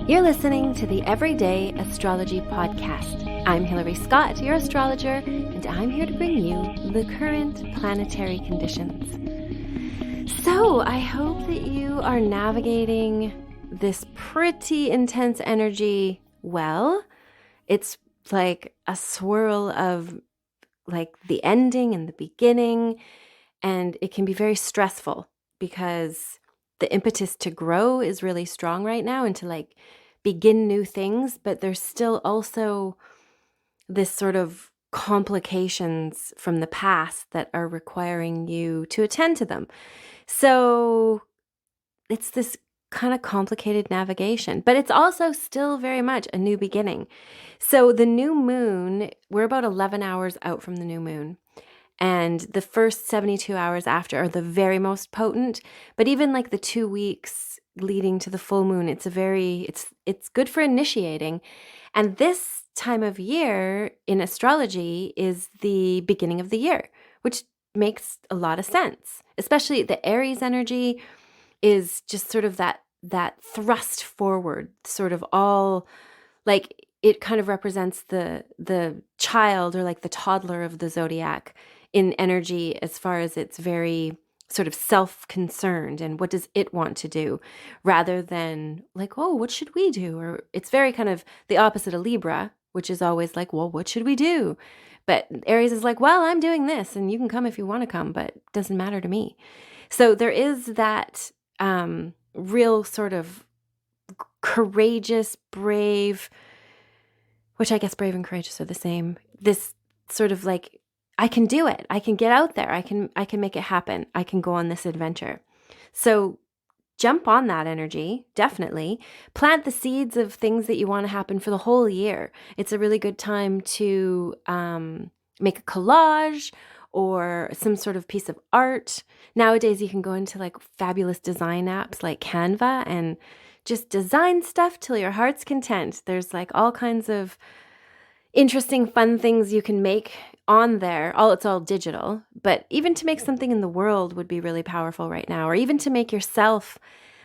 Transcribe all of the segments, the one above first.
You're listening to the Everyday Astrology Podcast. I'm Hilary Scott, your astrologer, and I'm here to bring you the current planetary conditions. So I hope that you are navigating this pretty intense energy well. It's like a swirl of like the ending and the beginning, and it can be very stressful because the impetus to grow is really strong right now and to like begin new things, but there's still also this sort of complications from the past that are requiring you to attend to them. So it's this kind of complicated navigation, but it's also still very much a new beginning. So the new moon, we're about 11 hours out from the new moon. And the first 72 hours after are the very most potent. But even like the 2 weeks leading to the full moon, it's good for initiating. And this time of year in astrology is the beginning of the year, which makes a lot of sense. Especially the Aries energy is just sort of that thrust forward, sort of all like it kind of represents the child or like the toddler of the zodiac in energy, as far as it's very sort of self-concerned and what does it want to do, rather than like, oh, what should we do? Or it's very kind of the opposite of Libra, which is always like, well, what should we do? But Aries is like, well, I'm doing this and you can come if you want to come, but it doesn't matter to me. So there is that real sort of courageous, brave, which I guess brave and courageous are the same. This sort of like, I can do it. I can get out there. I can make it happen. I can go on this adventure. So jump on that energy, definitely. Plant the seeds of things that you want to happen for the whole year. It's a really good time to make a collage or some sort of piece of art. Nowadays, you can go into like fabulous design apps like Canva and just design stuff till your heart's content. There's like all kinds of interesting, fun things you can make on there. It's all digital, but even to make something in the world would be really powerful right now, or even to make yourself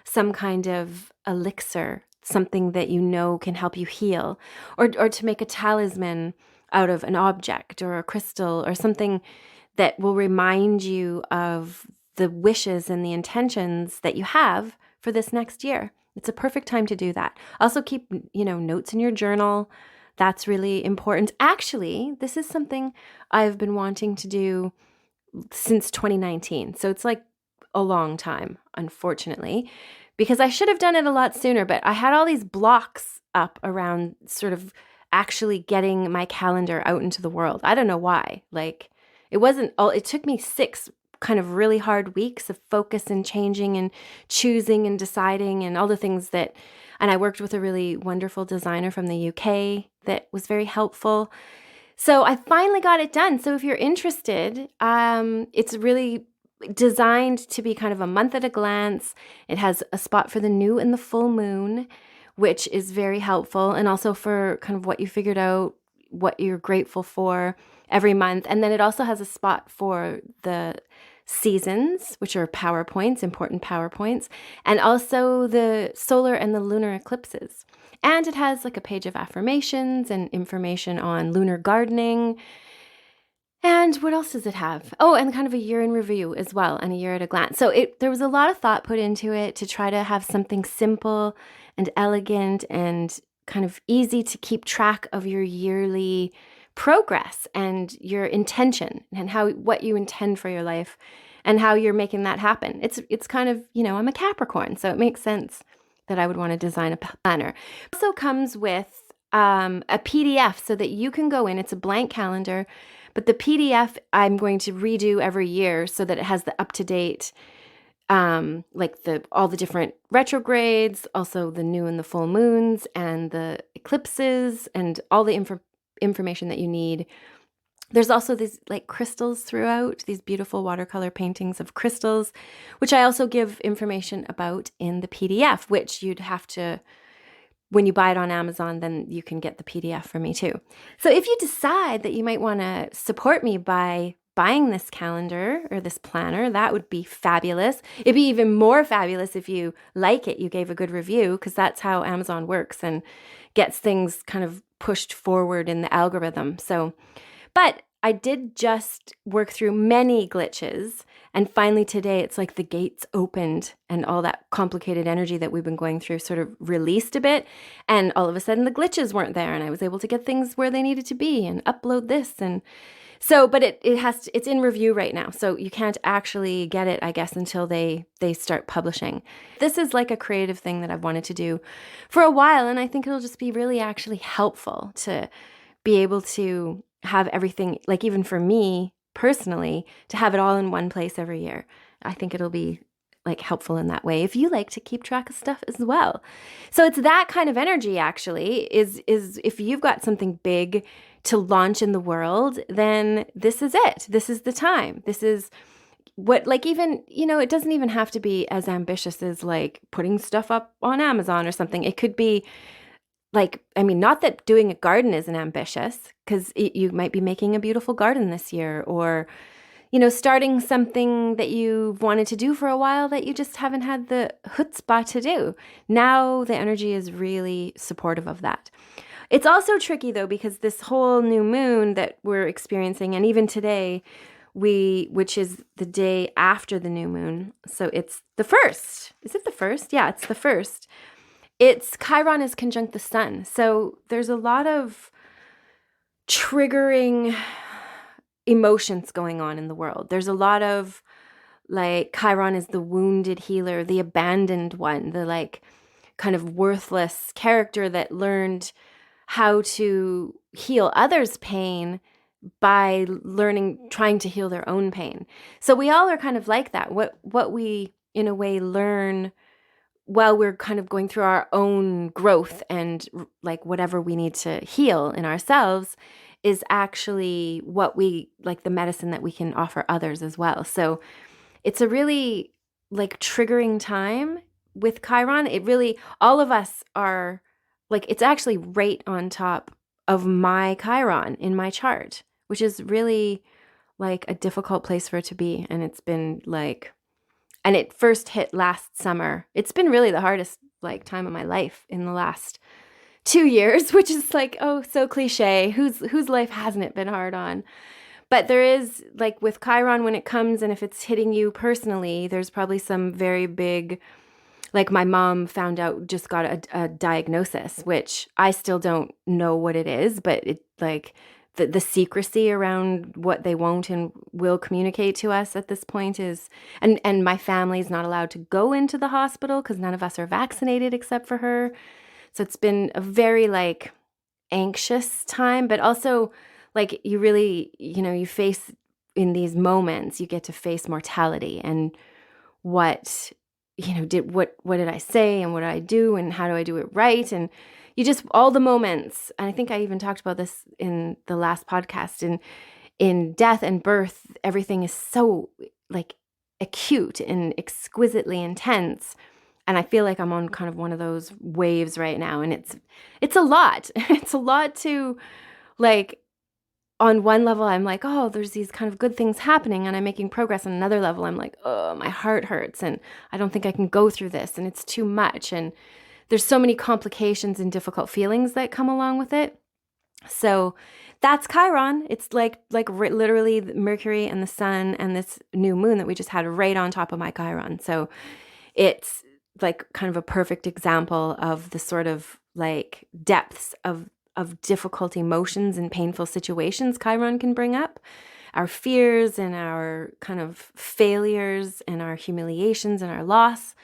some kind of elixir, something that you know can help you heal, or to make a talisman out of an object or a crystal or something that will remind you of the wishes and the intentions that you have for this next year. It's a perfect time to do that. Also keep, notes in your journal. That's really important. Actually, this is something I've been wanting to do since 2019. So it's like a long time, unfortunately, because I should have done it a lot sooner, but I had all these blocks up around sort of actually getting my calendar out into the world. I don't know why. Like it took me 6 kind of really hard weeks of focus and changing and choosing and deciding and all the things and I worked with a really wonderful designer from the UK that was very helpful. So I finally got it done. So if you're interested, it's really designed to be kind of a month at a glance. It has a spot for the new and the full moon, which is very helpful. And also for kind of what you figured out, what you're grateful for every month. And then it also has a spot for the seasons, which are important power points, and also the solar and the lunar eclipses. And it has like a page of affirmations and information on lunar gardening. And what else does it have? Oh, and kind of a year in review as well, and a year at a glance. So there was a lot of thought put into it to try to have something simple and elegant and kind of easy to keep track of your yearly progress and your intention and what you intend for your life and how you're making that happen. It's kind of, I'm a Capricorn, so it makes sense that I would want to design a planner. It also comes with a PDF so that you can go in. It's a blank calendar, but the PDF I'm going to redo every year so that it has the up-to-date like all the different retrogrades, also the new and the full moons and the eclipses and all the information that you need. There's also these like crystals throughout, these beautiful watercolor paintings of crystals, which I also give information about in the PDF, which you'd have to, when you buy it on Amazon, then you can get the PDF from me too. So if you decide that you might want to support me by buying this calendar or this planner. That would be fabulous. It'd be even more fabulous if you like it, you gave a good review, because that's how Amazon works and gets things kind of pushed forward in the algorithm. So, but I did just work through many glitches, and finally today it's like the gates opened and all that complicated energy that we've been going through sort of released a bit, and all of a sudden the glitches weren't there and I was able to get things where they needed to be and upload this. And so, but it's in review right now, so you can't actually get it, I guess, until they start publishing. This is like a creative thing that I've wanted to do for a while, and I think it'll just be really actually helpful to be able to have everything, like even for me personally, to have it all in one place every year. I think it'll be like helpful in that way if you like to keep track of stuff as well. So it's that kind of energy actually, is if you've got something big to launch in the world, then this is it. This is the time. This is what, like, even, it doesn't even have to be as ambitious as like putting stuff up on Amazon or something. It could be like, I mean, not that doing a garden isn't ambitious, because you might be making a beautiful garden this year, or, starting something that you've wanted to do for a while that you just haven't had the chutzpah to do. Now the energy is really supportive of that. It's also tricky though, because this whole new moon that we're experiencing, and even today, which is the day after the new moon. So it's the first. Is it the first? Yeah, it's the first. Chiron is conjunct the sun. So there's a lot of triggering emotions going on in the world. There's a lot of, like, Chiron is the wounded healer, the abandoned one, the like kind of worthless character that learned how to heal others' pain by trying to heal their own pain. So we all are kind of like that. What we, in a way, learn while we're kind of going through our own growth and like whatever we need to heal in ourselves is actually what we, like, the medicine that we can offer others as well. So it's a really like triggering time with Chiron. It really, all of us are like, it's actually right on top of my Chiron in my chart, which is really like a difficult place for it to be. And it's been like, and it first hit last summer. It's been really the hardest like time of my life in the last 2 years, which is like, oh, so cliche. Whose life hasn't it been hard on? But there is, like, with Chiron, when it comes and if it's hitting you personally, there's probably some very big, like, my mom found out, just got a diagnosis, which I still don't know what it is, but it, like, the secrecy around what they won't and will communicate to us at this point is, and my family's not allowed to go into the hospital because none of us are vaccinated except for her. So it's been a very like anxious time, but also like you really, you face in these moments, you get to face mortality and what did I say and what did I do and how do I do it right? And you just, all the moments, and I think I even talked about this in the last podcast, in death and birth, everything is so like acute and exquisitely intense. And I feel like I'm on kind of one of those waves right now. And it's a lot. It's a lot to, like, on one level, I'm like, oh, there's these kind of good things happening and I'm making progress. On another level, I'm like, oh, my heart hurts and I don't think I can go through this and it's too much. And there's so many complications and difficult feelings that come along with it. So that's Chiron. It's like literally Mercury and the sun and this new moon that we just had right on top of my Chiron. So it's like kind of a perfect example of the sort of like depths of difficult emotions and painful situations Chiron can bring up. Our fears and our kind of failures and our humiliations and our loss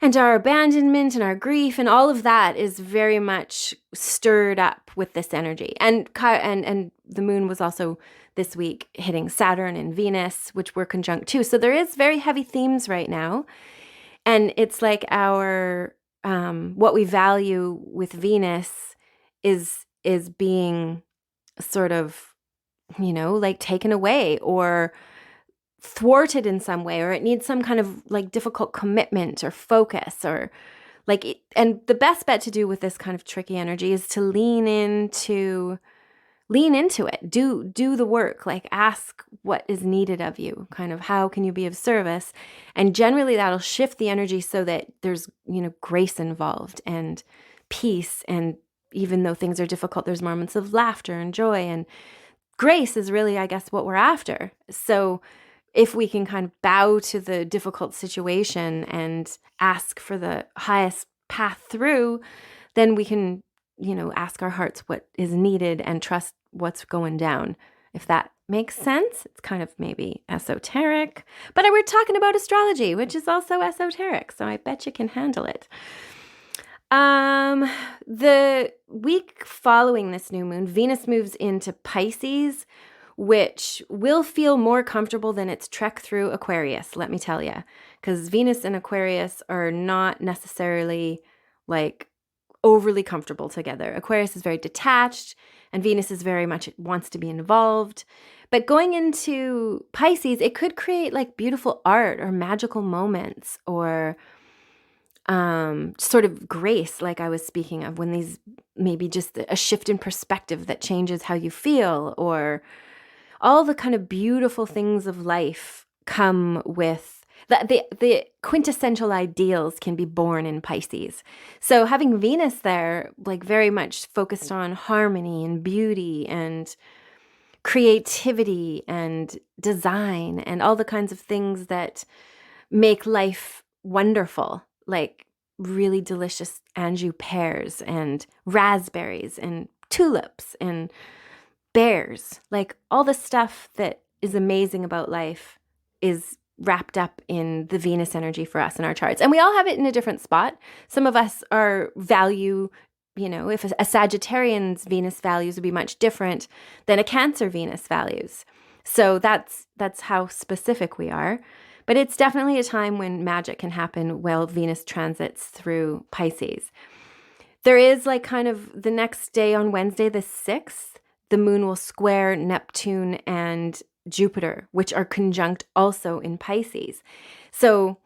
and our abandonment and our grief and all of that is very much stirred up with this energy. And the moon was also this week hitting Saturn and Venus, which were conjunct too. So there is very heavy themes right now. And it's like our what we value with Venus is being sort of, like taken away or thwarted in some way, or it needs some kind of like difficult commitment or focus or like, and the best bet to do with this kind of tricky energy is to lean into lean into it. Do the work. Like, ask what is needed of you. Kind of, how can you be of service? And generally that'll shift the energy so that there's, grace involved and peace. And even though things are difficult, there's moments of laughter and joy, and grace is really, I guess, what we're after. So if we can kind of bow to the difficult situation and ask for the highest path through, then we can, ask our hearts what is needed and trust what's going down. If that makes sense, it's kind of maybe esoteric, but we're talking about astrology, which is also esoteric, so I bet you can handle it. The week following this new moon, Venus moves into Pisces, which will feel more comfortable than its trek through Aquarius, let me tell you, because Venus and Aquarius are not necessarily like overly comfortable together. Aquarius is very detached, and Venus is very much wants to be involved. But going into Pisces, it could create like beautiful art or magical moments, or sort of grace, like I was speaking of, when these maybe just a shift in perspective that changes how you feel, or all the kind of beautiful things of life come with the quintessential ideals can be born in Pisces. So having Venus there, like very much focused on harmony and beauty and creativity and design and all the kinds of things that make life wonderful, like really delicious Anjou pears and raspberries and tulips and bears. Like all the stuff that is amazing about life is wrapped up in the Venus energy for us in our charts. And we all have it in a different spot. Some of us are value, if a Sagittarian's Venus values would be much different than a Cancer Venus values. So that's how specific we are. But it's definitely a time when magic can happen while Venus transits through Pisces. There is like kind of the next day on Wednesday, the 6th, the moon will square Neptune and Jupiter, which are conjunct also in Pisces. So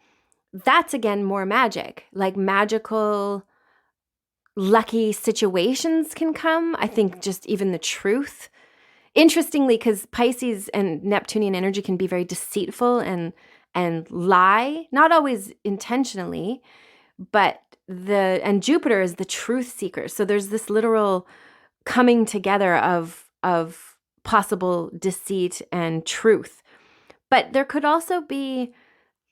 that's again more magic, like magical, lucky situations can come. I think just even the truth. Interestingly, because Pisces and Neptunian energy can be very deceitful and lie, not always intentionally, but and Jupiter is the truth seeker. So there's this literal coming together of possible deceit and truth. But there could also be,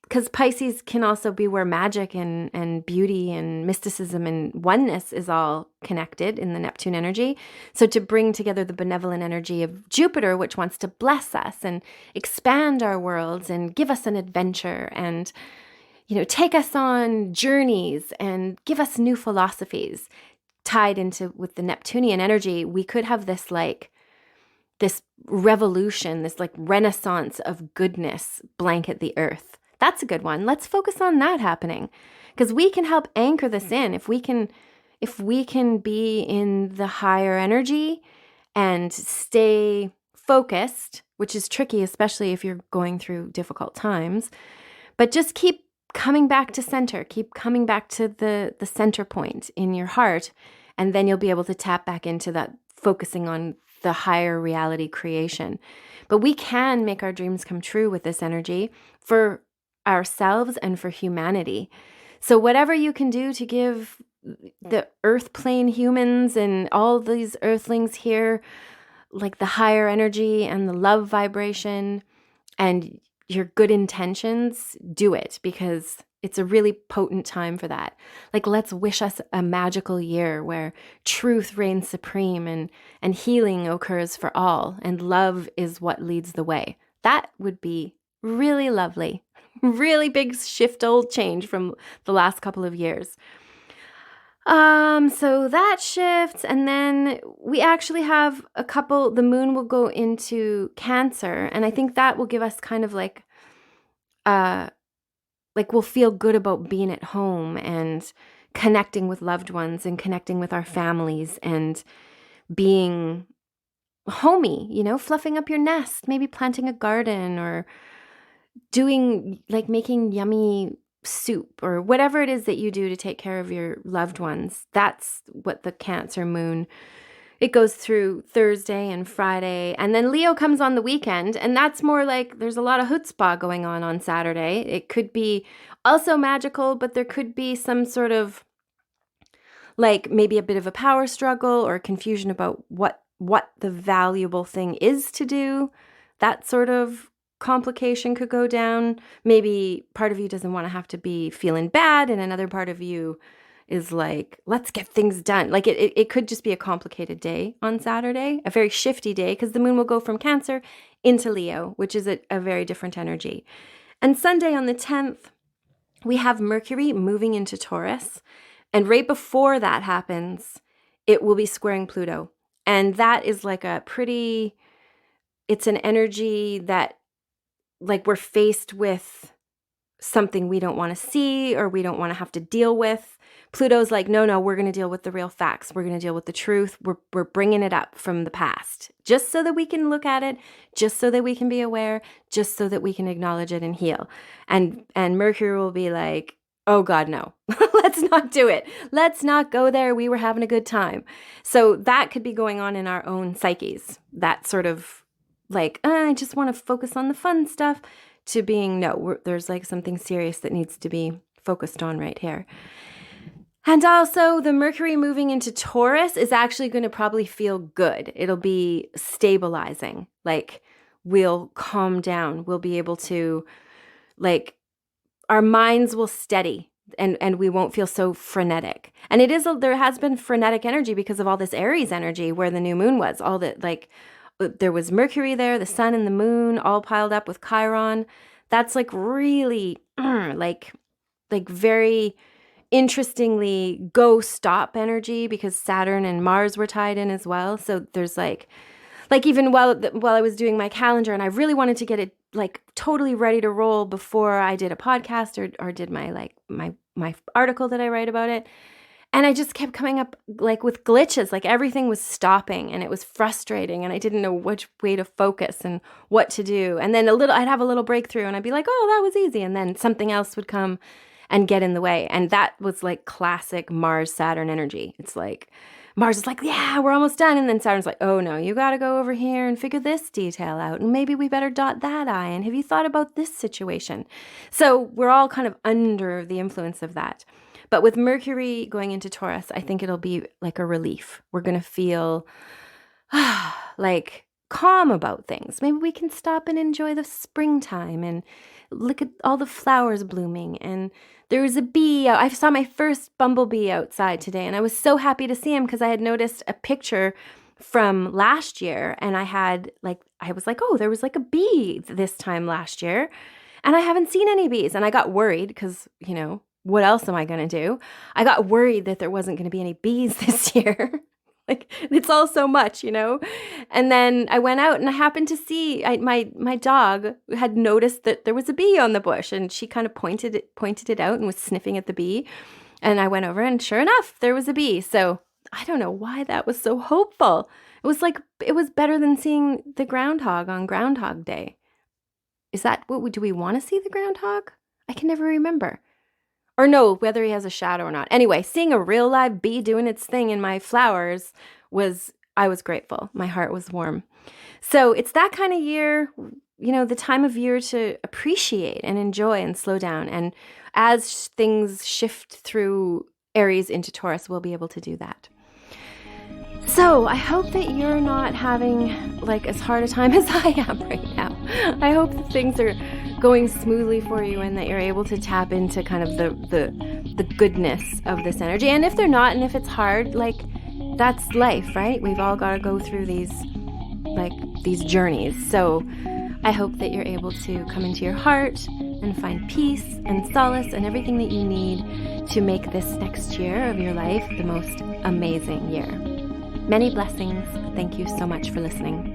because Pisces can also be where magic and beauty and mysticism and oneness is all connected in the Neptune energy. So to bring together the benevolent energy of Jupiter, which wants to bless us and expand our worlds and give us an adventure and, take us on journeys and give us new philosophies tied into with the Neptunian energy, we could have this revolution, this like renaissance of goodness blanket the earth. That's a good one. Let's focus on that happening, because we can help anchor this in. If we can be in the higher energy and stay focused, which is tricky, especially if you're going through difficult times, but just keep coming back to center, keep coming back to the center point in your heart, and then you'll be able to tap back into that focusing on the higher reality creation. But we can make our dreams come true with this energy for ourselves and for humanity. So whatever you can do to give the earth plane humans and all these earthlings here, like the higher energy and the love vibration and your good intentions, do it, because it's a really potent time for that. Like, let's wish us a magical year where truth reigns supreme and healing occurs for all, and love is what leads the way. That would be really lovely. Really big shift, old change from the last couple of years. So that shifts, and then we actually have the moon will go into Cancer, and I think that will give us kind of like we'll feel good about being at home and connecting with loved ones and connecting with our families and being homey, fluffing up your nest, maybe planting a garden or doing like making yummy soup or whatever it is that you do to take care of your loved ones. That's what the Cancer moon it goes through Thursday and Friday, and then Leo comes on the weekend, and that's more like there's a lot of chutzpah going on Saturday. It could be also magical, but there could be some sort of like maybe a bit of a power struggle or confusion about what the valuable thing is to do. That sort of complication could go down. Maybe part of you doesn't want to have to be feeling bad, and another part of you is like, let's get things done. Like it could just be a complicated day on Saturday, a very shifty day, because the moon will go from Cancer into Leo, which is a very different energy. And Sunday on the 10th, we have Mercury moving into Taurus. And right before that happens, it will be squaring Pluto. And that is like it's an energy that like we're faced with something we don't want to see or we don't want to have to deal with. Pluto's like, no, we're going to deal with the real facts. We're going to deal with the truth. We're bringing it up from the past just so that we can look at it, just so that we can be aware, just so that we can acknowledge it and heal. And Mercury will be like, oh God, no, let's not do it. Let's not go there. We were having a good time. So that could be going on in our own psyches. That sort of like, I just want to focus on the fun stuff, to being, no, there's like something serious that needs to be focused on right here. And also the Mercury moving into Taurus is actually going to probably feel good. It'll be stabilizing. Like we'll calm down. We'll be able to like, our minds will steady and we won't feel so frenetic. And there has been frenetic energy because of all this Aries energy where the new moon was. All that, like, there was Mercury there, the sun and the moon all piled up with Chiron. That's like really like very interestingly go stop energy because Saturn and Mars were tied in as well. So there's like even while I was doing my calendar and I really wanted to get it like totally ready to roll before I did a podcast or did my article that I write about it. And I just kept coming up like with glitches, like everything was stopping and it was frustrating and I didn't know which way to focus and what to do. And then I'd have a little breakthrough and I'd be like, oh, that was easy. And then something else would come and get in the way. And that was like classic Mars Saturn energy. It's like Mars is like, yeah, we're almost done. And then Saturn's like, oh no, you got to go over here and figure this detail out. And maybe we better dot that I. And have you thought about this situation? So we're all kind of under the influence of that. But with Mercury going into Taurus, I think it'll be like a relief. We're going to feel like calm about things. Maybe we can stop and enjoy the springtime and look at all the flowers blooming. And there was a bee. I saw my first bumblebee outside today, and I was so happy to see him because I had noticed a picture from last year, and I was like, oh, there was like a bee this time last year, and I haven't seen any bees. And I got worried because, what else am I going to do? I got worried that there wasn't going to be any bees this year. Like, it's all so much, And then I went out and I happened to see my dog had noticed that there was a bee on the bush, and she kind of pointed it out and was sniffing at the bee. And I went over and sure enough, there was a bee. So I don't know why that was so hopeful. It was better than seeing the groundhog on Groundhog Day. Is that do we want to see the groundhog? I can never remember. Or no, whether he has a shadow or not. Anyway, seeing a real live bee doing its thing in my flowers I was grateful. My heart was warm. So it's that kind of year, the time of year to appreciate and enjoy and slow down. And as things shift through Aries into Taurus, we'll be able to do that. So I hope that you're not having like as hard a time as I am right now. I hope that things are going smoothly for you and that you're able to tap into kind of the goodness of this energy. And if they're not, and if it's hard, like that's life, right? We've all got to go through these journeys. So I hope that you're able to come into your heart and find peace and solace and everything that you need to make this next year of your life the most amazing year. Many blessings. Thank you so much for listening.